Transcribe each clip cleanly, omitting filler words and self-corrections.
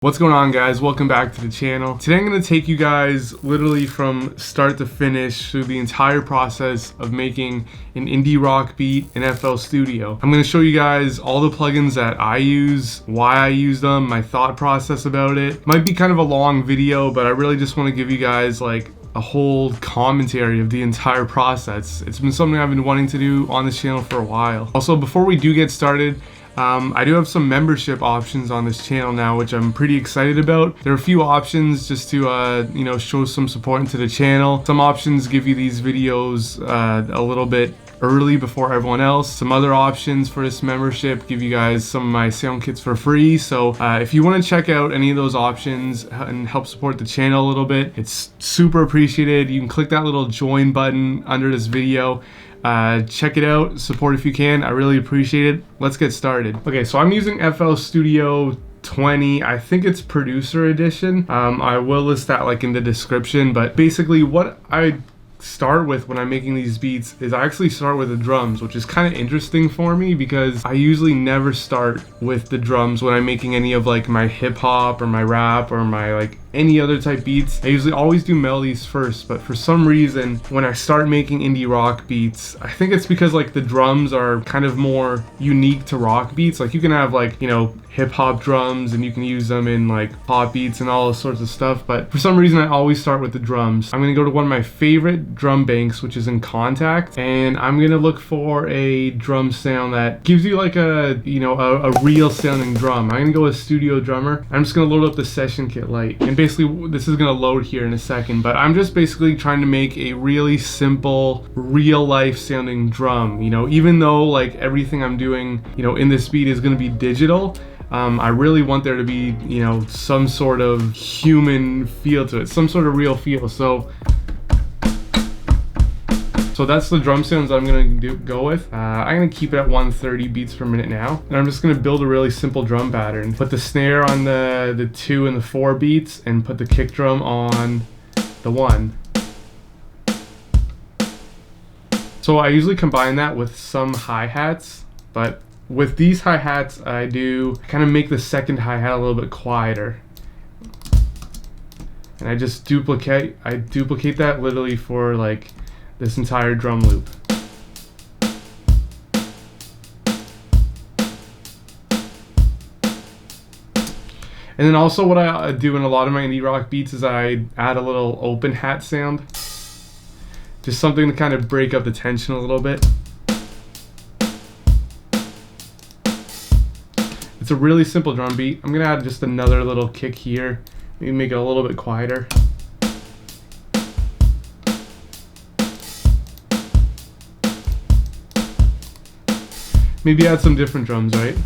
What's going on, guys? Welcome back to the channel. Today I'm going to take you guys literally from start to finish through the entire process of making an indie rock beat in FL Studio. I'm going to show you guys all the plugins that I use, why I use them, my thought process about it. Might be kind of a long video, but I really just want to give you guys like a whole commentary of the entire process. It's been something I've been wanting to do on this channel for a while. Also, before we do get started, I do have some membership options on this channel now, which I'm pretty excited about. There are a few options just to, show some support into the channel. Some options give you these videos a little bit early before everyone else. Some other options for this membership give you guys some of my sound kits for free. So if you want to check out any of those options and help support the channel a little bit, it's super appreciated. You can click that little join button under this video. Check it out, support if you can. I really appreciate it. Let's get started. Okay, so I'm using FL Studio 20. I think it's producer edition. I will list that like in the description, but basically what I start with when I'm making these beats is I actually start with the drums, which is kind of interesting for me because I usually never start with the drums when I'm making any of like my hip hop or my rap or my like any other type beats. I usually always do melodies first, but for some reason when I start making indie rock beats, I think it's because like the drums are kind of more unique to rock beats. Like you can have like, hip hop drums and you can use them in like pop beats and all those sorts of stuff, but for some reason I always start with the drums. I'm gonna go to one of my favorite drum banks, which is in Kontakt, and I'm gonna look for a drum sound that gives you like a real sounding drum. I'm gonna go with Studio Drummer. I'm just gonna load up the session kit Lite, and basically this is gonna load here in a second, but I'm just basically trying to make a really simple real life sounding drum. Even though like everything I'm doing in this beat is gonna be digital, I really want there to be, some sort of human feel to it, some sort of real feel. So that's the drum sounds I'm gonna go with. I'm gonna keep it at 130 beats per minute now, and I'm just gonna build a really simple drum pattern. Put the snare on the 2 and the 4 beats, and put the kick drum on the 1. So I usually combine that with some hi-hats, but with these hi-hats, I kind of make the second hi-hat a little bit quieter. And I just duplicate that literally for like this entire drum loop. And then also what I do in a lot of my indie rock beats is I add a little open hat sound. Just something to kind of break up the tension a little bit. It's a really simple drum beat. I'm gonna add just another little kick here. Maybe make it a little bit quieter. Maybe add some different drums, right?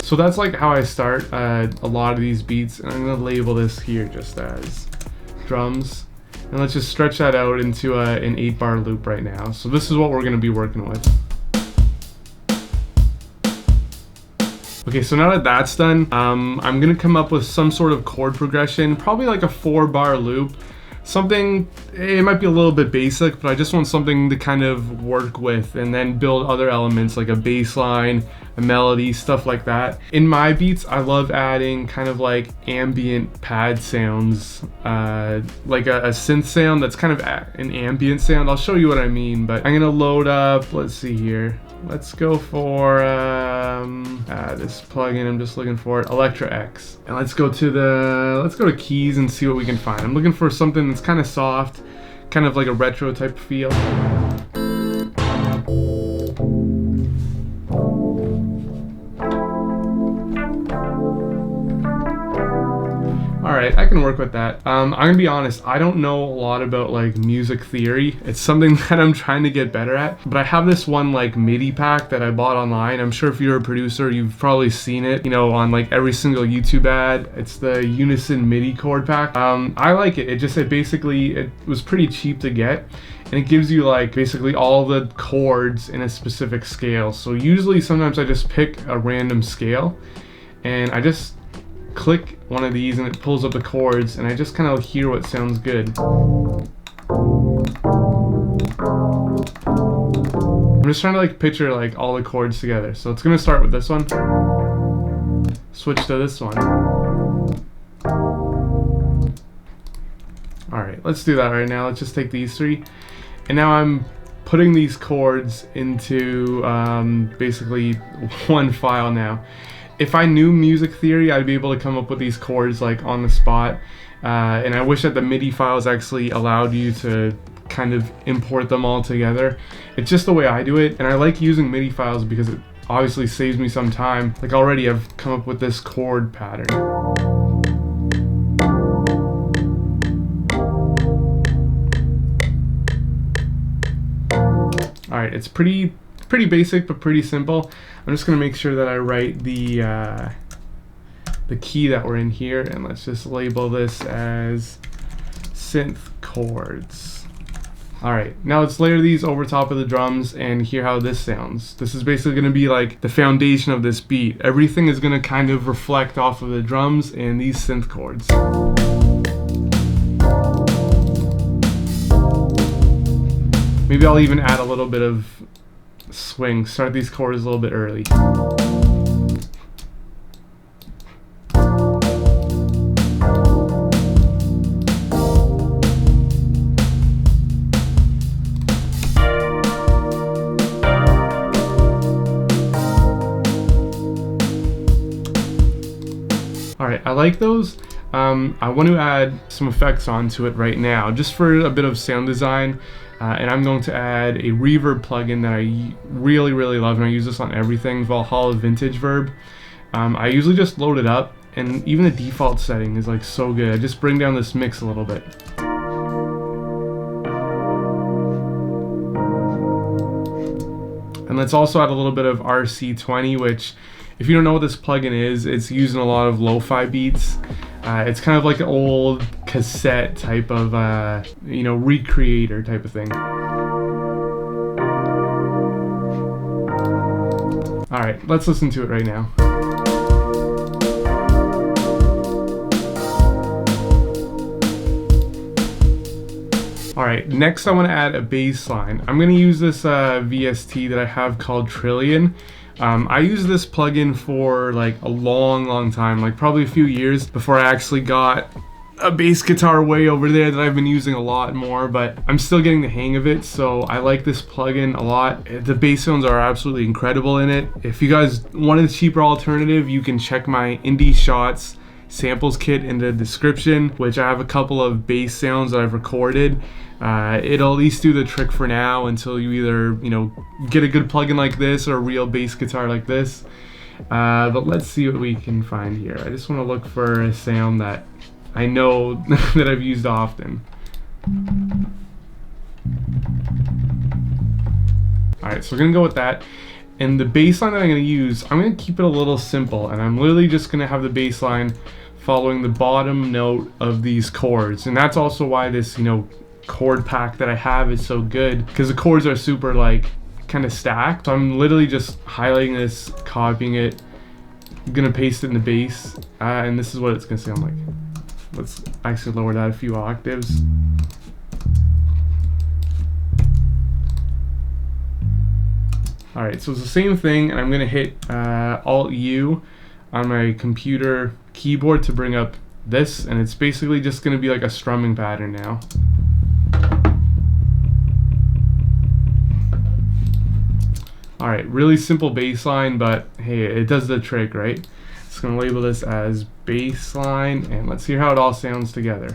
So that's like how I start a lot of these beats, and I'm gonna label this here just as drums. And let's just stretch that out into an 8-bar loop right now. So this is what we're gonna be working with. Okay, so now that that's done, I'm gonna come up with some sort of chord progression, probably like a 4-bar loop. Something, it might be a little bit basic, but I just want something to kind of work with and then build other elements like a bass line, a melody, stuff like that. In my beats, I love adding kind of like ambient pad sounds, like a synth sound that's kind of an ambient sound. I'll show you what I mean, but I'm gonna load up, let's see here. Let's go for this plugin. I'm just looking for ElectraX, and let's go to keys and see what we can find. I'm looking for something that's kind of soft, kind of like a retro type feel. Alright, I can work with that. I'm gonna be honest, I don't know a lot about like music theory. It's something that I'm trying to get better at, but I have this one like MIDI pack that I bought online. I'm sure if you're a producer, you've probably seen it, on like every single YouTube ad. It's the Unison MIDI chord pack. I like it. It was pretty cheap to get, and it gives you like basically all the chords in a specific scale. So usually sometimes I just pick a random scale and I just click one of these and it pulls up the chords, and I just kind of hear what sounds good. I'm just trying to like picture like all the chords together. So it's gonna start with this one. switch to this one. Alright, let's do that right now. Let's just take these three. And now I'm putting these chords into basically one file now. If I knew music theory, I'd be able to come up with these chords like on the spot. And I wish that the MIDI files actually allowed you to kind of import them all together. It's just the way I do it, and I like using MIDI files because it obviously saves me some time. Like already I've come up with this chord pattern. Alright, it's pretty basic but pretty simple. I'm just gonna make sure that I write the key that we're in here, and let's just label this as Synth Chords. Alright, now let's layer these over top of the drums and hear how this sounds. This is basically going to be like the foundation of this beat. Everything is going to kind of reflect off of the drums and these synth chords. Maybe I'll even add a little bit of swing, start these chords a little bit early. Alright, I like those. I want to add some effects onto it right now, just for a bit of sound design. And I'm going to add a reverb plugin that I really love, and I use this on everything, Valhalla VintageVerb. I usually just load it up, and even the default setting is like so good. I just bring down this mix a little bit. And let's also add a little bit of RC20, which, if you don't know what this plugin is, it's using a lot of lo-fi beats. It's kind of like an old cassette type of, you know, recreator type of thing. Alright, let's listen to it right now. Alright, next I want to add a bass line. I'm going to use this VST that I have called Trilian. I used this plugin for like a long time, like probably a few years before I actually got a bass guitar way over there that I've been using a lot more, but I'm still getting the hang of it, so I like this plugin a lot. The bass sounds are absolutely incredible in it. If you guys want a cheaper alternative, you can check my Indie Shots samples kit in the description, which I have a couple of bass sounds that I've recorded. It'll at least do the trick for now until you either, you know, get a good plugin like this or a real bass guitar like this. But let's see what we can find here. I just want to look for a sound that I know that I've used often. Alright, so we're gonna go with that. And the bass line that I'm gonna use, I'm gonna keep it a little simple, and I'm literally just gonna have the bass line following the bottom note of these chords. And that's also why this, you know, chord pack that I have is so good, because the chords are super like kind of stacked. So I'm literally just highlighting this, copying it, I'm gonna paste it in the bass, and this is what it's gonna sound like. Let's actually lower that a few octaves. Alright, so it's the same thing, and I'm gonna hit Alt-U on my computer keyboard to bring up this, and it's basically just gonna be like a strumming pattern now. Alright, really simple bass line, but hey, it does the trick, right? Just gonna label this as bass line, and let's hear how it all sounds together.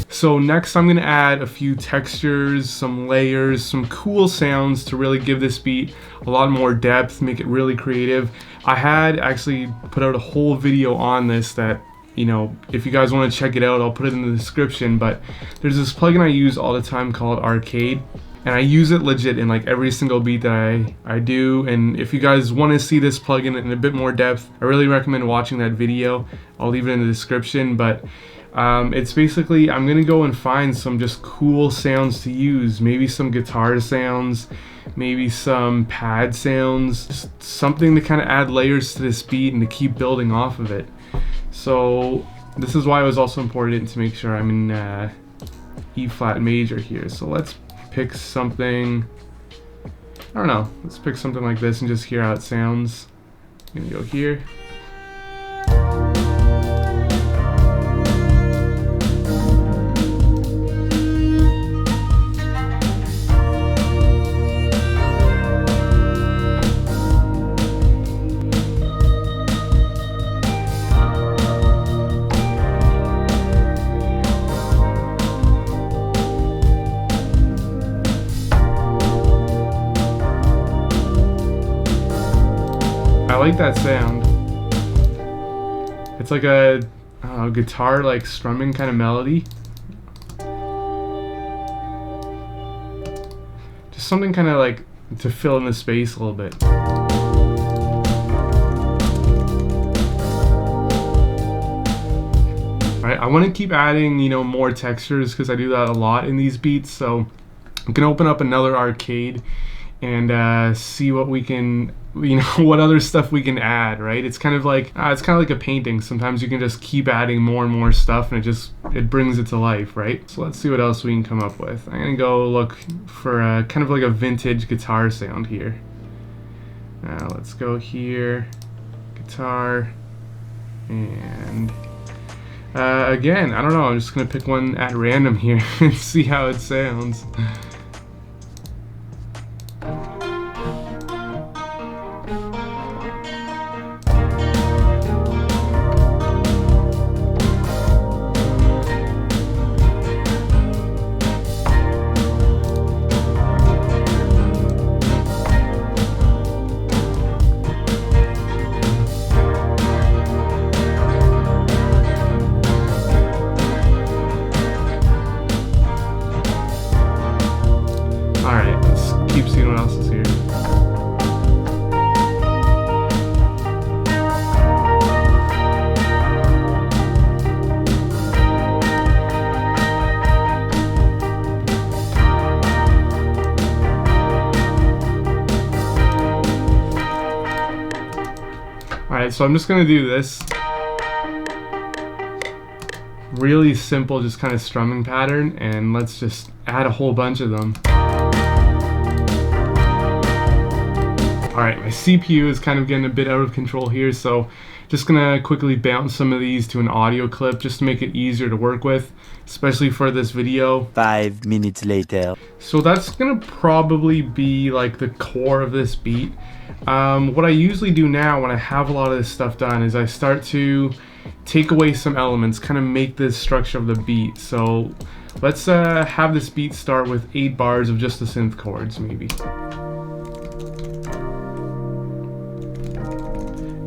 So next I'm gonna add a few textures, some layers, some cool sounds to really give this beat a lot more depth, make it really creative. I had actually put out a whole video on this that, you know, if you guys want to check it out, I'll put it in the description, but there's this plugin I use all the time called Arcade, and I use it legit in like every single beat that I do. And if you guys want to see this plugin in a bit more depth, I really recommend watching that video. I'll leave it in the description, but it's basically, I'm gonna go and find some just cool sounds to use, maybe some guitar sounds, maybe some pad sounds, just something to kind of add layers to this beat and to keep building off of it. So this is why it was also important to make sure I'm in E flat major here. So let's pick something, I don't know, let's pick something like this and just hear how it sounds. I'm gonna go here. I like that sound. It's like a guitar like strumming kind of melody. Just something kind of like to fill in the space a little bit. Alright, I want to keep adding, you know, more textures because I do that a lot in these beats. So I'm gonna open up another arcade and see what we can, you know, what other stuff we can add, right? It's kind of like a painting. Sometimes you can just keep adding more and more stuff and it brings it to life, right? So let's see what else we can come up with. I'm gonna go look for kind of like a vintage guitar sound here. Now let's go here, guitar, and again, I don't know, I'm just gonna pick one at random here and see how it sounds. Alright, let's keep seeing what else is here. Alright, so I'm just gonna do this. Really simple, just kind of strumming pattern, and let's just add a whole bunch of them. Alright, my CPU is kind of getting a bit out of control here, so just gonna quickly bounce some of these to an audio clip just to make it easier to work with, especially for this video. 5 minutes later. So that's gonna probably be like the core of this beat. What I usually do now when I have a lot of this stuff done is I start to take away some elements, kind of make this structure of the beat. So let's have this beat start with 8 bars of just the synth chords maybe.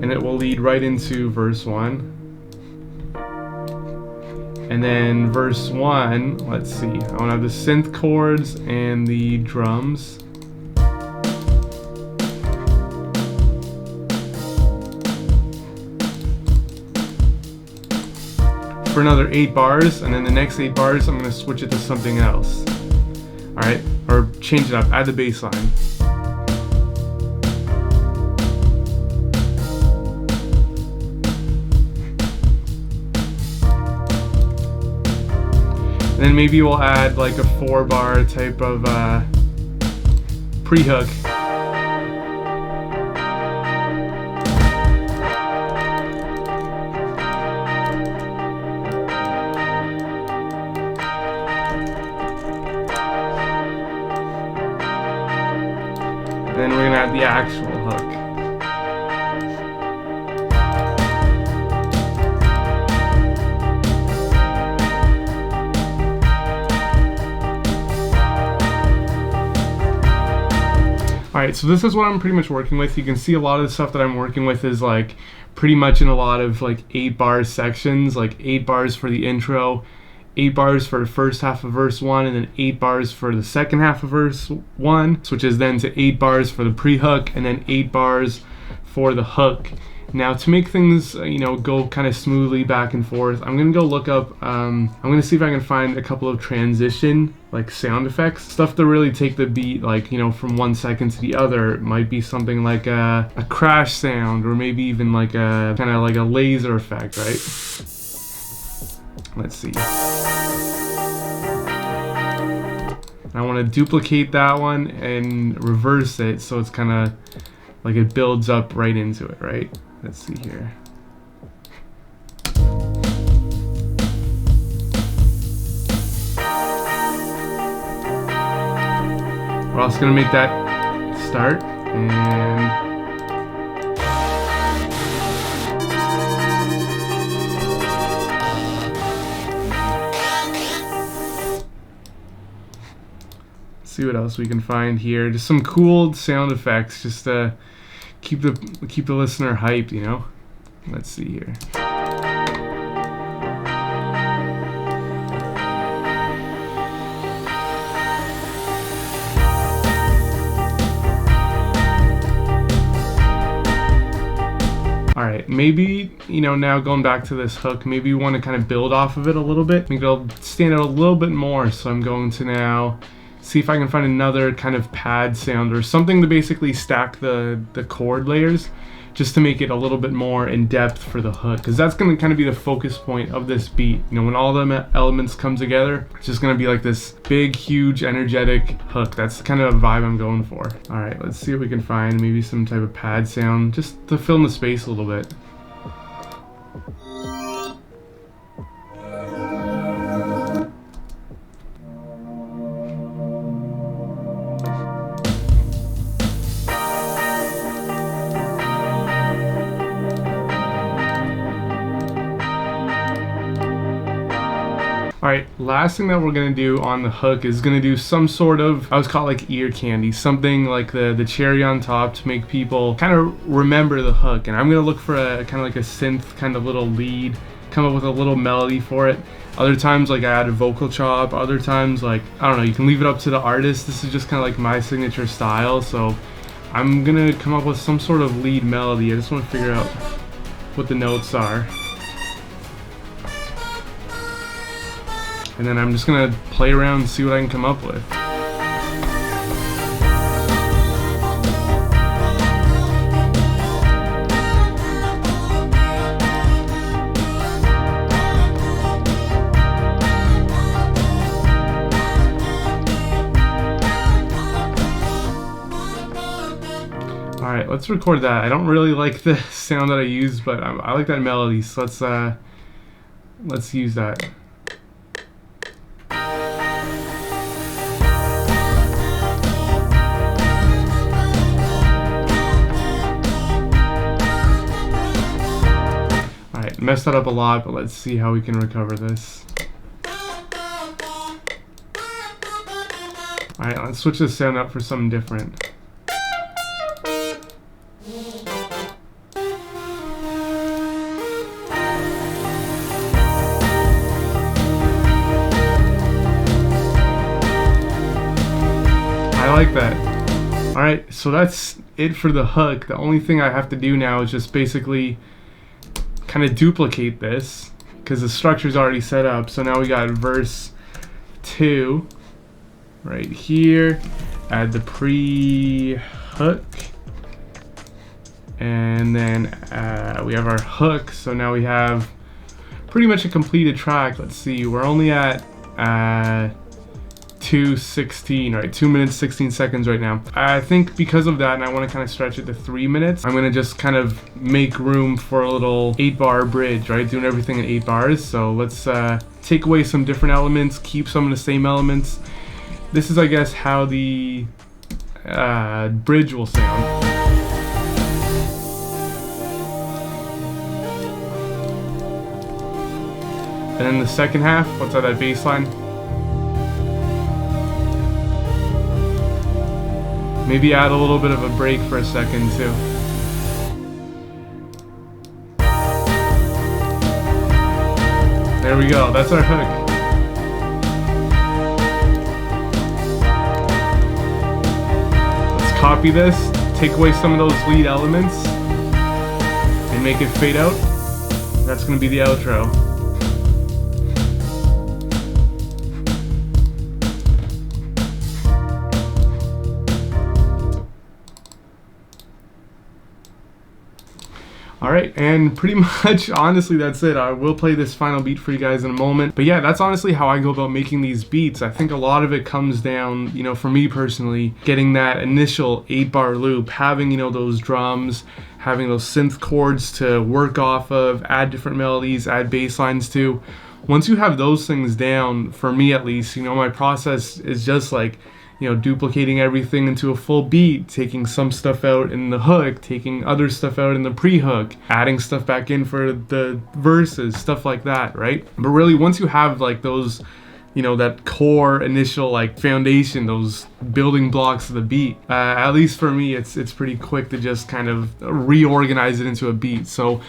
And it will lead right into verse 1. And then verse 1, let's see, I want to have the synth chords and the drums. For another 8 bars, and then the next 8 bars I'm going to switch it to something else. Alright, or change it up, add the bass line. And then maybe we'll add like a 4-bar type of pre-hook. And then we're gonna add the actual hook. Alright, so this is what I'm pretty much working with. You can see a lot of the stuff that I'm working with is like pretty much in a lot of like 8-bar sections, like 8 bars for the intro, 8 bars for the first half of verse 1, and then 8 bars for the second half of verse 1, switches then to 8 bars for the pre-hook, and then 8 bars for the hook. Now to make things, you know, go kind of smoothly back and forth, I'm gonna go look up, I'm gonna see if I can find a couple of transition, like sound effects, stuff to really take the beat, like, you know, from 1 second to the other. It might be something like a crash sound, or maybe even like a kind of like a laser effect, right? Let's see. And I want to duplicate that one and reverse it so it's kind of like it builds up right into it, right? Let's see here. We're also going to make that start, and see what else we can find here. Just some cool sound effects, just to keep the listener hyped, you know. Let's see here. All right, maybe, you know, now going back to this hook, maybe you want to kind of build off of it a little bit. Maybe it'll stand out a little bit more. So I'm going to now see if I can find another kind of pad sound or something to basically stack the chord layers, just to make it a little bit more in depth for the hook, because that's going to kind of be the focus point of this beat. You know, when all the elements come together, it's just going to be like this big, huge, energetic hook. That's the kind of vibe I'm going for. All right, let's see if we can find maybe some type of pad sound just to fill in the space a little bit. Alright, last thing that we're going to do on the hook is going to do some sort of, I always call it like ear candy, something like the cherry on top to make people kind of remember the hook. And I'm going to look for a kind of like a synth kind of little lead, come up with a little melody for it. Other times like I add a vocal chop, other times like, I don't know, you can leave it up to the artist. This is just kind of like my signature style, so I'm going to come up with some sort of lead melody. I just want to figure out what the notes are. And then I'm just gonna play around and see what I can come up with. Alright, let's record that. I don't really like the sound that I use, but I like that melody, so let's use that. Messed that up a lot, but let's see how we can recover this. Alright, let's switch this sound up for something different. I like that. Alright, so that's it for the hook. The only thing I have to do now is just basically kind of duplicate this, because the structure's already set up. So now we got verse 2 right here, add the pre-hook, and then we have our hook. So now we have pretty much a completed track. Let's see, we're only at 2:16, right? 2 minutes 16 seconds right now. I think because of that, and I want to kind of stretch it to 3 minutes, I'm going to just kind of make room for a little 8-bar bridge, right? Doing everything in 8 bars. So let's take away some different elements, keep some of the same elements. This is, I guess, how the bridge will sound. And then the second half, let's add that bass line. Maybe add a little bit of a break for a second too. There we go, that's our hook. Let's copy this, take away some of those lead elements, and make it fade out. That's gonna be the outro. All right, and pretty much honestly that's it. I will play this final beat for you guys in a moment, but yeah, that's honestly how I go about making these beats. I think a lot of it comes down, you know, for me personally, getting that initial 8-bar loop, having, you know, those drums, having those synth chords to work off of, add different melodies, add bass lines to. Once you have those things down, for me at least, you know, my process is just like, you know, duplicating everything into a full beat, taking some stuff out in the hook, taking other stuff out in the pre-hook, adding stuff back in for the verses, stuff like that, right? But really, once you have like those, you know, that core initial like foundation, those building blocks of the beat, at least for me, it's pretty quick to just kind of reorganize it into a beat. So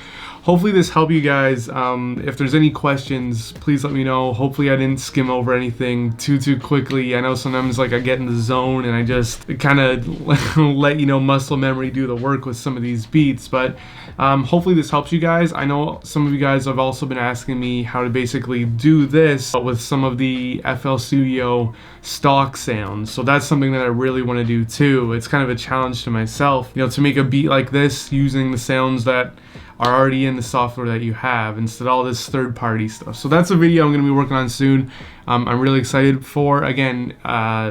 hopefully this helped you guys. If there's any questions, please let me know. Hopefully I didn't skim over anything too quickly. I know sometimes like I get in the zone and I just kind of let, you know, muscle memory do the work with some of these beats, but hopefully this helps you guys. I know some of you guys have also been asking me how to basically do this with some of the FL Studio stock sounds. So that's something that I really want to do too. It's kind of a challenge to myself, you know, to make a beat like this using the sounds that are already in the software that you have instead of all this third-party stuff. So that's a video I'm going to be working on soon. I'm really excited for. Again,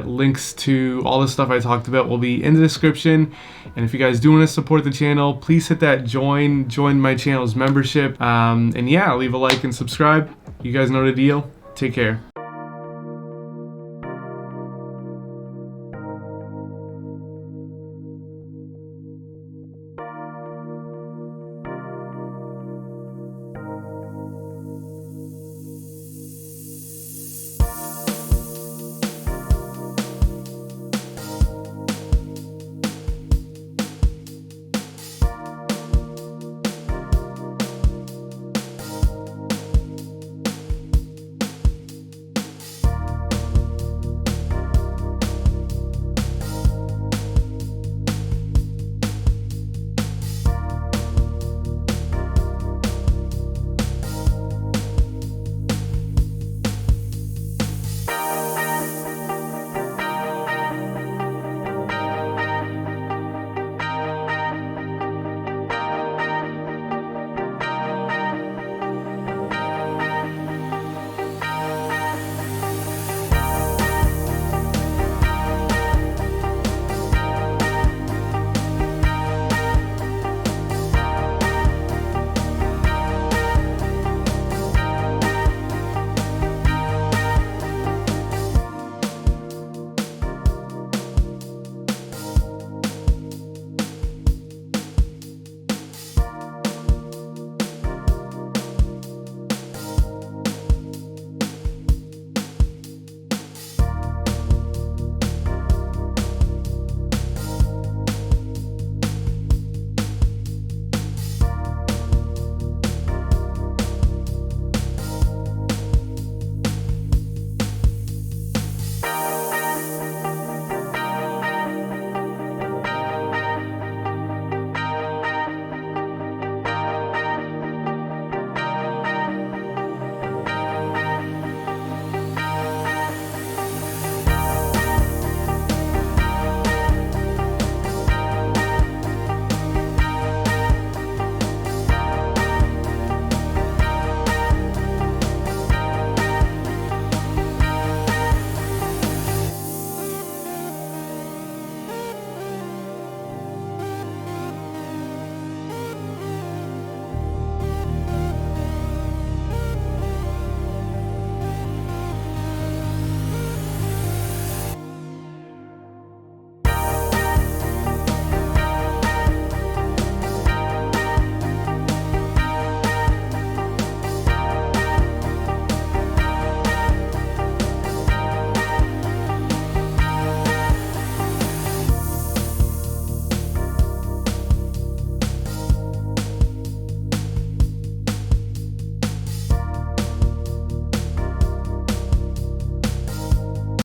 links to all the stuff I talked about will be in the description. And if you guys do want to support the channel, please hit that join my channel's membership. And yeah, leave a like and subscribe. You guys know the deal. Take care.